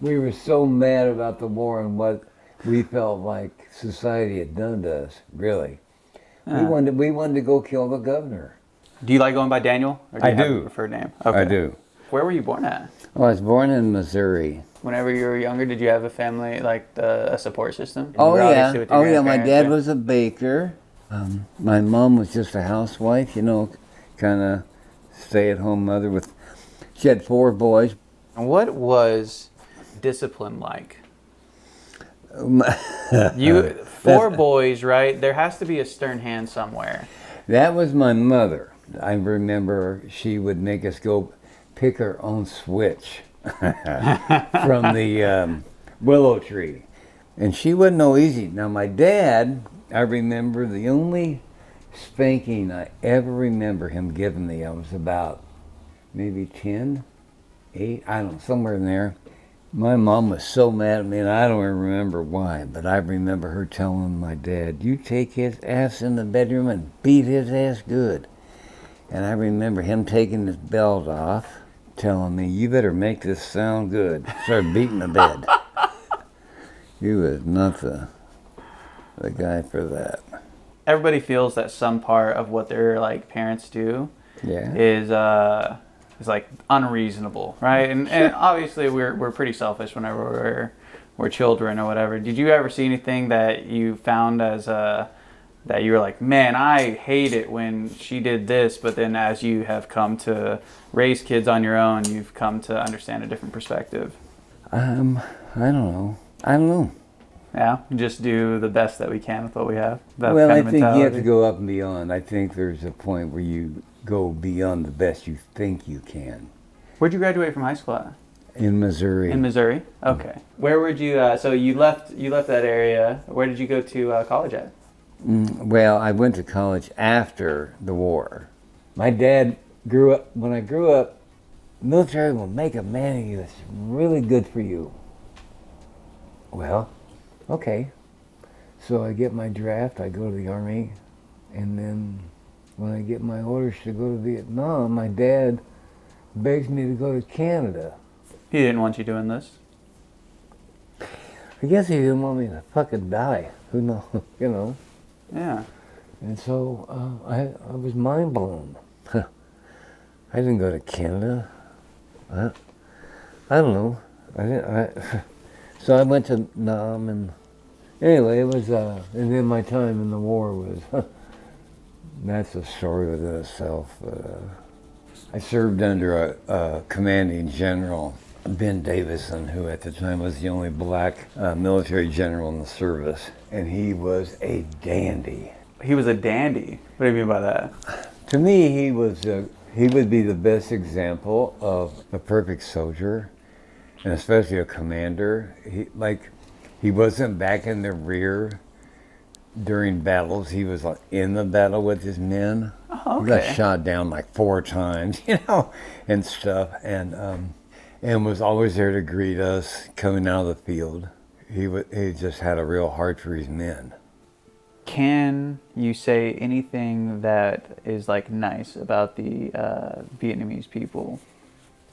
we were so mad about the war and what we felt like society had done to us. Really, we wanted to go kill the governor. Do you like going by Daniel? Or do I you have do. a preferred name? I do. Where were you born at? I was born in Missouri. Whenever you were younger, did you have a family, like a support system? Oh You were yeah, obviously with your oh yeah. My grandparents, dad right? was a baker. My mom was just a housewife, kind of stay-at-home mother with. She had 4 boys. And what was discipline like? You 4 boys, right? There has to be a stern hand somewhere. That was my mother. I remember she would make us go pick our own switch from the willow tree. And she wasn't no easy. Now my dad, I remember the only spanking I ever remember him giving me, I was about maybe 10, 8, I don't know, somewhere in there. My mom was so mad at me, and I don't even remember why, but I remember her telling my dad, "You take his ass in the bedroom and beat his ass good." And I remember him taking his belt off, telling me, "You better make this sound good." Started beating the bed. He was not the guy for that. Everybody feels that some part of what their like parents do Yeah. is like unreasonable, right? And obviously we're pretty selfish whenever we're children or whatever. Did you ever see anything that you found as that you were like, man, I hate it when she did this, but then as you have come to raise kids on your own, you've come to understand a different perspective? I don't know. Yeah, just do the best that we can with what we have. That Well, kind I of think you have mentality. to go up and beyond. I think there's a point where you go beyond the best you think you can. Where'd you graduate from high school at? In Missouri. In Missouri? Okay. Where would you, so you left that area. Where did you go to college at? Well, I went to college after the war. My dad when I grew up, military will make a man of you. It's really good for you. Well, okay. So I get my draft, I go to the Army, and then when I get my orders to go to Vietnam, my dad begs me to go to Canada. He didn't want you doing this. I guess he didn't want me to fucking die. Who knows, Yeah. And so I was mind blown. I didn't go to Canada. I don't know. So I went to Nam, and anyway, it was, and then my time in the war was, that's a story within itself. I served under a commanding general, Ben Davison, who at the time was the only black military general in the service, and he was a dandy. He was a dandy. What do you mean by that? To me, he would be the best example of a perfect soldier, and especially a commander. He wasn't back in the rear during battles. He was like in the battle with his men. Oh, He okay. got shot down like 4 times, and stuff, and was always there to greet us coming out of the field. He just had a real heart for his men. Can you say anything that is like nice about the Vietnamese people?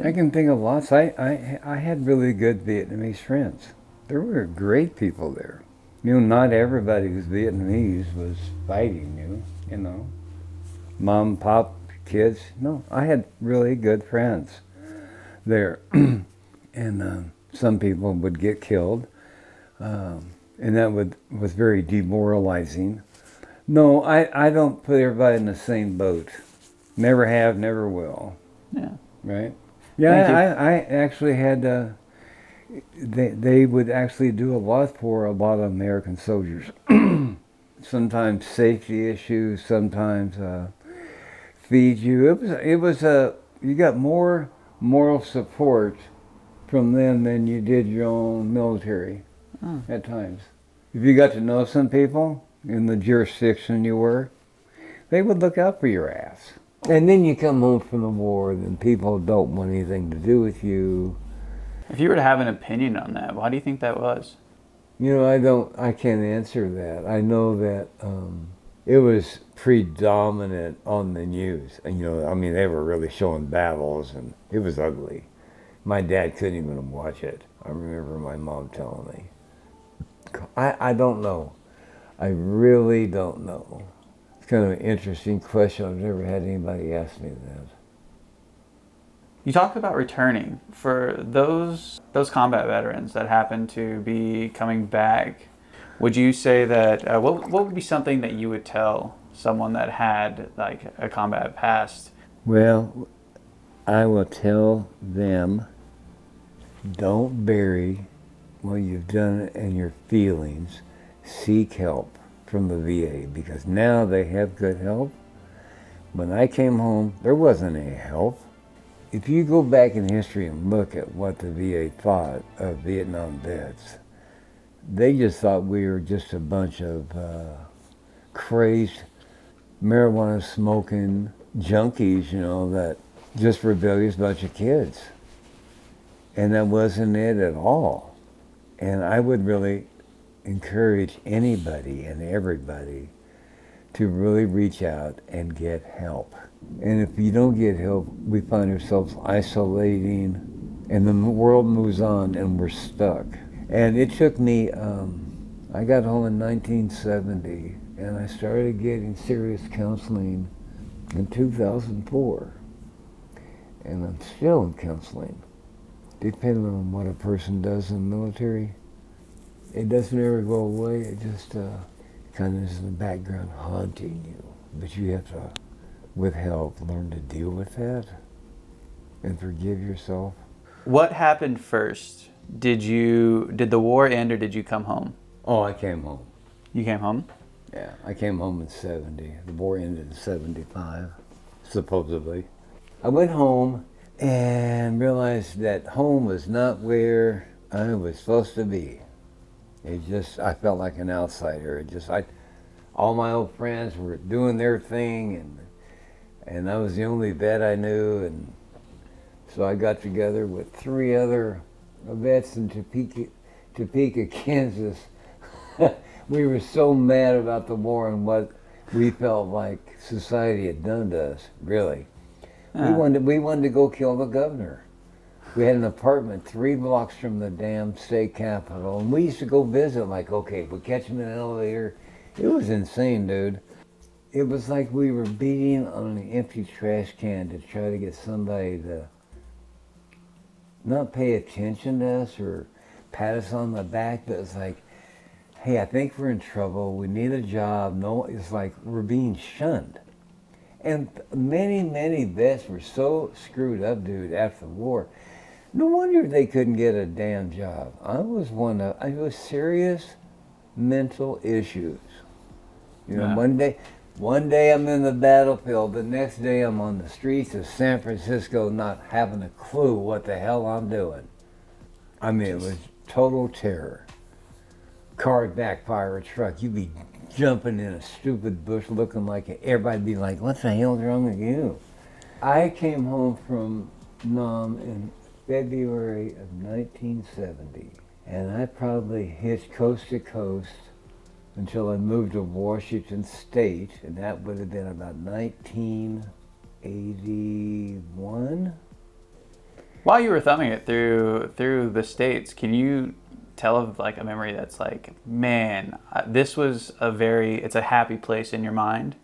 I can think of lots. I had really good Vietnamese friends. There were great people there. Not everybody who's Vietnamese was fighting you. Mom, pop, kids. No, I had really good friends there. And some people would get killed. And that was very demoralizing. No, I don't put everybody in the same boat. Never have, never will. Yeah. Right? Yeah, I actually had, they would actually do a lot for a lot of American soldiers. Sometimes safety issues, sometimes feed you. It was you got more moral support from them than you did your own military at times. If you got to know some people in the jurisdiction you were, they would look out for your ass. And then you come home from the war, and people don't want anything to do with you. If you were to have an opinion on that, why do you think that was? I can't answer that. I know that it was predominant on the news. And, they were really showing battles, and it was ugly. My dad couldn't even watch it. I remember my mom telling me. I don't know. I really don't know. It's kind of an interesting question. I've never had anybody ask me that. You talked about returning. For those combat veterans that happen to be coming back, would you say that what would be something that you would tell someone that had like a combat past? Well, I will tell them, don't bury what you've done and your feelings. Seek help from the VA, because now they have good help. When I came home, there wasn't any help. If you go back in history and look at what the VA thought of Vietnam vets, they just thought we were just a bunch of crazed, marijuana smoking junkies, that just rebellious bunch of kids. And that wasn't it at all. And I would really encourage anybody and everybody to really reach out and get help. And if you don't get help, we find ourselves isolating, and the world moves on and we're stuck. And it took me, I got home in 1970, and I started getting serious counseling in 2004. And I'm still in counseling. Depending on what a person does in the military, it doesn't ever go away. It just kind of is in the background haunting you. But you have to, with help, learn to deal with that and forgive yourself. What happened first? Did the war end or did you come home? Oh, I came home. You came home? Yeah, I came home in 70. The war ended in 75, supposedly. I went home and realized that home was not where I was supposed to be. I felt like an outsider. All my old friends were doing their thing, and I was the only vet I knew, and so I got together with 3 other vets in Topeka, Kansas. We were so mad about the war and what we felt like society had done to us, really. We wanted to go kill the governor. We had an apartment 3 blocks from the damn state capitol, and we used to go visit, like, okay, we'd catch him in an elevator. It was insane, dude. It was like we were beating on an empty trash can to try to get somebody to not pay attention to us or pat us on the back, but it's like, hey, I think we're in trouble. We need a job. No, it's like we're being shunned. And many, many vets were so screwed up, dude, after the war. No wonder they couldn't get a damn job. I was serious mental issues. Yeah. One day I'm in the battlefield, the next day I'm on the streets of San Francisco not having a clue what the hell I'm doing. I mean, it was total terror. Car would backfire a truck, you'd be jumping in a stupid bush looking like it. Everybody'd be like, what the hell's wrong with you? I came home from Nam in February of 1970, and I probably hitched coast to coast until I moved to Washington State, and that would have been about 1981. While you were thumbing it through the states, can you tell of like a memory that's like, man, this was it's a happy place in your mind?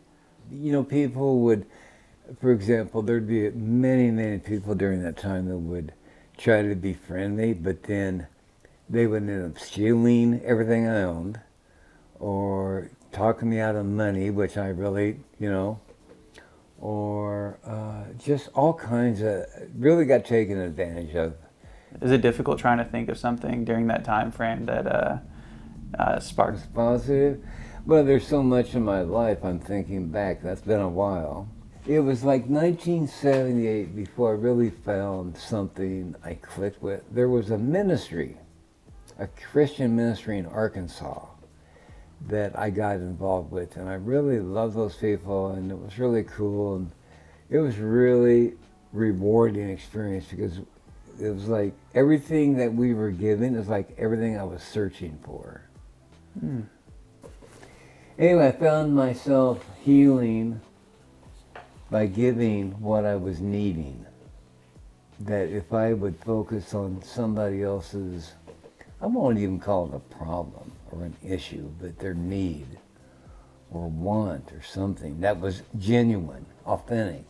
People would, for example, there'd be many, many people during that time that would try to be friendly, but then they would end up stealing everything I owned or talking me out of money, which I really, or just all kinds of, really got taken advantage of. Is it difficult trying to think of something during that time frame that sparked? It's positive. Well, there's so much in my life I'm thinking back. That's been a while. It was like 1978 before I really found something I clicked with. There was a ministry, a Christian ministry in Arkansas that I got involved with, and I really loved those people, and it was really cool, and it was really rewarding experience because it was like everything that we were given is like everything I was searching for. Anyway, I found myself healing by giving what I was needing. That if I would focus on somebody else's I won't even call it a problem or an issue, but their need or want or something that was genuine, authentic.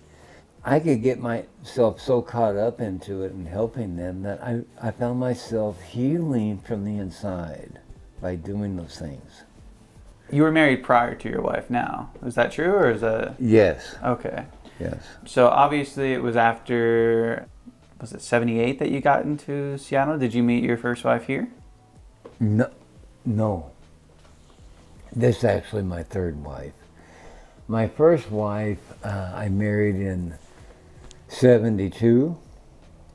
I could get myself so caught up into it and helping them that I found myself healing from the inside by doing those things. You were married prior to your wife now. Is that true, or is that... Yes, Okay. yes. So obviously it was after, was it 78 that you got into Seattle? Did you meet your first wife here? No, no. This is actually my third wife. My first wife, I married in 72,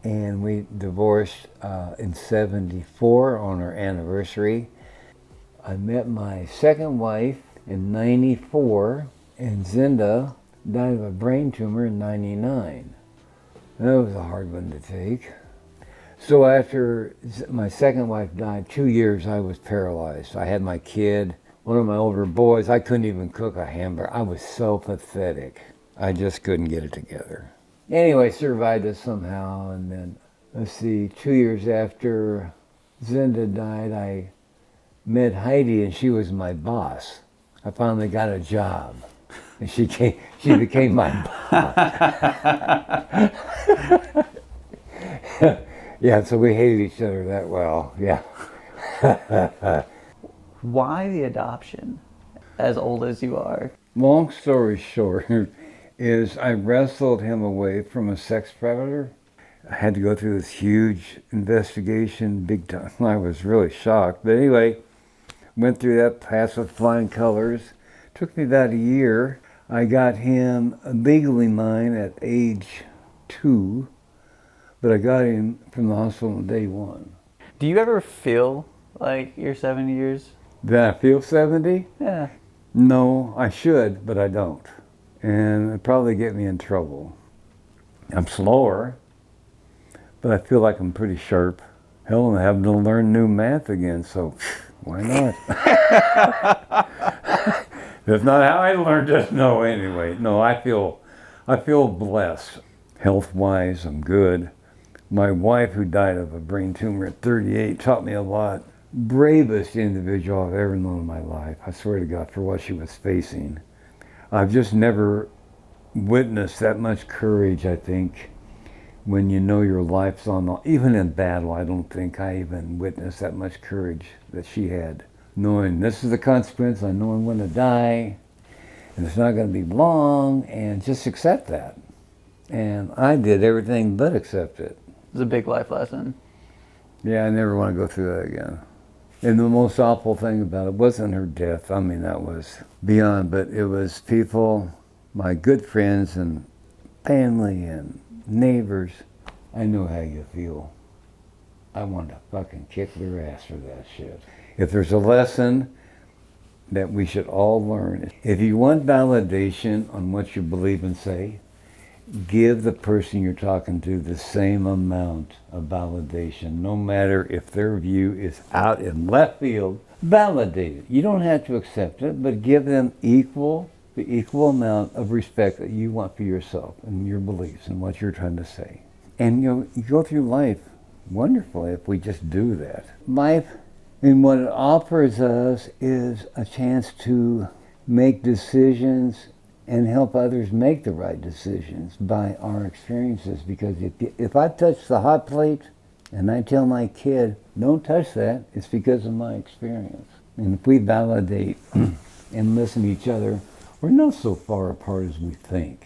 and we divorced in 74 on our anniversary. I met my second wife in 94, and Zinda died of a brain tumor in 99. That was a hard one to take. So after my second wife died, 2 years I was paralyzed. I had my kid, one of my older boys. I couldn't even cook a hamburger. I was so pathetic. I just couldn't get it together. Anyway, survived it somehow, and then, let's see, 2 years after Zinda died, I met Heidi, and she was my boss. I finally got a job, and she became my boss. Yeah, so we hated each other that well, yeah. Why the adoption, as old as you are? Long story short is I wrestled him away from a sex predator. I had to go through this huge investigation, big time. I was really shocked. But anyway, went through that, passed with flying colors. Took me about a year. I got him legally mine at age 2, but I got him from the hospital on day 1. Do you ever feel like you're 70 years? Did I feel 70? Yeah. No, I should, but I don't. And it'd probably get me in trouble. I'm slower, but I feel like I'm pretty sharp. Hell, I'm having to learn new math again, so why not? That's not how I learned it. No, anyway. No, I feel blessed. Health-wise, I'm good. My wife, who died of a brain tumor at 38, taught me a lot. Bravest individual I've ever known in my life. I swear to God, for what she was facing. I've just never witnessed that much courage, I think, when you know your life's on the... Even in battle, I don't think I even witnessed that much courage that she had. Knowing this is the consequence, I know I'm going to die, and it's not going to be long, and just accept that. And I did everything but accept it. It's a big life lesson. Yeah, I never want to go through that again. And the most awful thing about it wasn't her death. I mean, that was beyond, but it was people, my good friends and family and neighbors. I know how you feel. I want to fucking kick their ass for that shit. If there's a lesson that we should all learn, if you want validation on what you believe and say, give the person you're talking to the same amount of validation, no matter if their view is out in left field. Validate it. You don't have to accept it, but give them the equal amount of respect that you want for yourself and your beliefs and what you're trying to say. And you go through life wonderfully if we just do that. Life, and what it offers us, is a chance to make decisions and help others make the right decisions by our experiences. Because if I touch the hot plate and I tell my kid, don't touch that, it's because of my experience. And if we validate and listen to each other, we're not so far apart as we think.